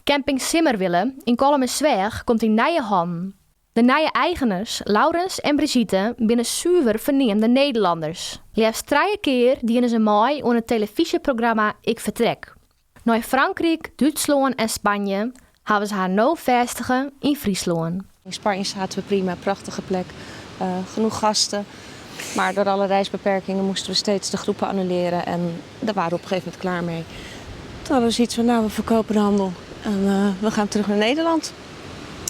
Camping Simmerwille in Kolm-en-Zwaag komt in nieuwe handen. De nieuwe eigenaars, Laurens en Brigitte, binnen zuiver verneemde Nederlanders. Liefst 3 keer dienen ze mij aan het televisieprogramma Ik Vertrek. Na Frankrijk, Duitsland en Spanje hebben ze haar nou vestigen in Friesland. In Spanje zaten we prima, prachtige plek, genoeg gasten. Maar door alle reisbeperkingen moesten we steeds de groepen annuleren en daar waren we op een gegeven moment klaar mee. Toen hadden we zoiets van, nou, we verkopen de handel en we gaan terug naar Nederland.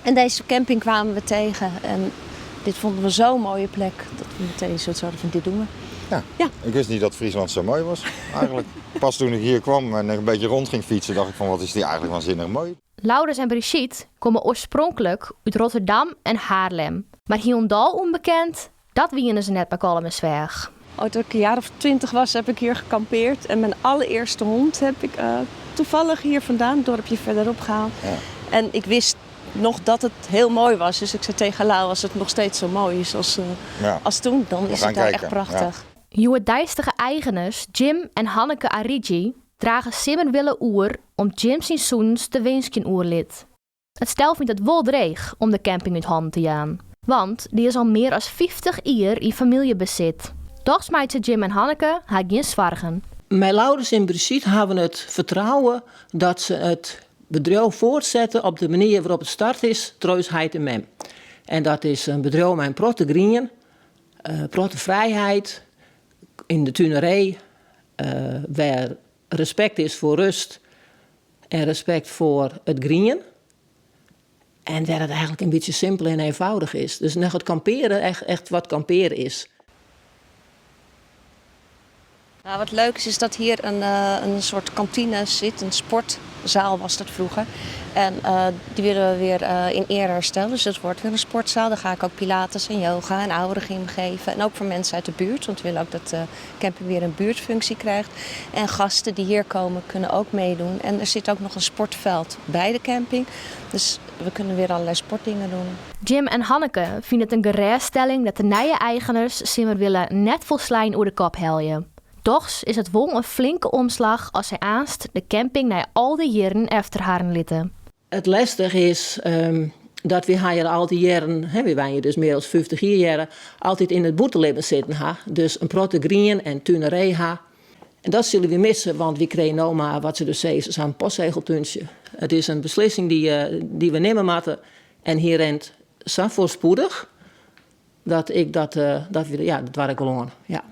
En deze camping kwamen we tegen en dit vonden we zo'n mooie plek dat we meteen zoiets hadden van, dit doen we. Ja. Ik wist niet dat Friesland zo mooi was, eigenlijk. Pas toen ik hier kwam en een beetje rond ging fietsen, dacht ik van, wat is die eigenlijk waanzinnig mooi. Laurens en Brigitte komen oorspronkelijk uit Rotterdam en Haarlem. Maar Hyundai onbekend, dat wienen ze net bij Kolm-en-Zwaag. Toen ik een jaar of 20 was, heb ik hier gekampeerd. En mijn allereerste hond heb ik toevallig hier vandaan, een dorpje verderop gehaald. Ja. En ik wist nog dat het heel mooi was. Dus ik zei tegen Lau, als het nog steeds zo mooi is als toen, dan is het daar echt prachtig. Ja. Jouw dijstige eigenaars, Jim en Hanneke Arigi, dragen Simmerwille oer om Jim zijn zoons de Winskin oerlid. Het stel vindt het wel dreig om de camping uit handen te gaan. Want die is al meer dan 50 jaar in familiebezit. Toch smijt ze Jim en Hanneke haar geen zwargen. Mijn Laurens en Brigitte hebben het vertrouwen dat ze het bedrijf voortzetten op de manier waarop het start is, trouwensheid en mem. En dat is een bedrijf met een protte grien, protte vrijheid in de tuinerij, waar respect is voor rust en respect voor het grien. En waar het eigenlijk een beetje simpel en eenvoudig is. Dus nog het kamperen echt wat kamperen is. Nou, wat leuk is dat hier een soort kantine zit, een sportzaal was dat vroeger. En die willen we weer in ere herstellen. Dus het wordt weer een sportzaal. Daar ga ik ook pilates en yoga en ouderregime geven. En ook voor mensen uit de buurt, want we willen ook dat de camping weer een buurtfunctie krijgt. En gasten die hier komen kunnen ook meedoen. En er zit ook nog een sportveld bij de camping. Dus we kunnen weer allerlei sportdingen doen. Jim en Hanneke vinden het een geruststelling dat de nieuwe eigenaars Simmerwille net vol slijn over de kop heljen. Toch is het wel een flinke omslag als zij aanst de camping na al die jaren efter haar litten. Het lastige is dat we hier al die jaren, we waren hier dus meer dan 50 jaar, altijd in het boetenleven zitten. Dus een protte grien en tuinerij. En dat zullen we missen, want we kregen nou maar wat ze dus zeggen, zo'n postzegeltuntje. Het is een beslissing die we nemen moeten. En hier rent zo voorspoedig dat ik dat waar ik al aan. Ja.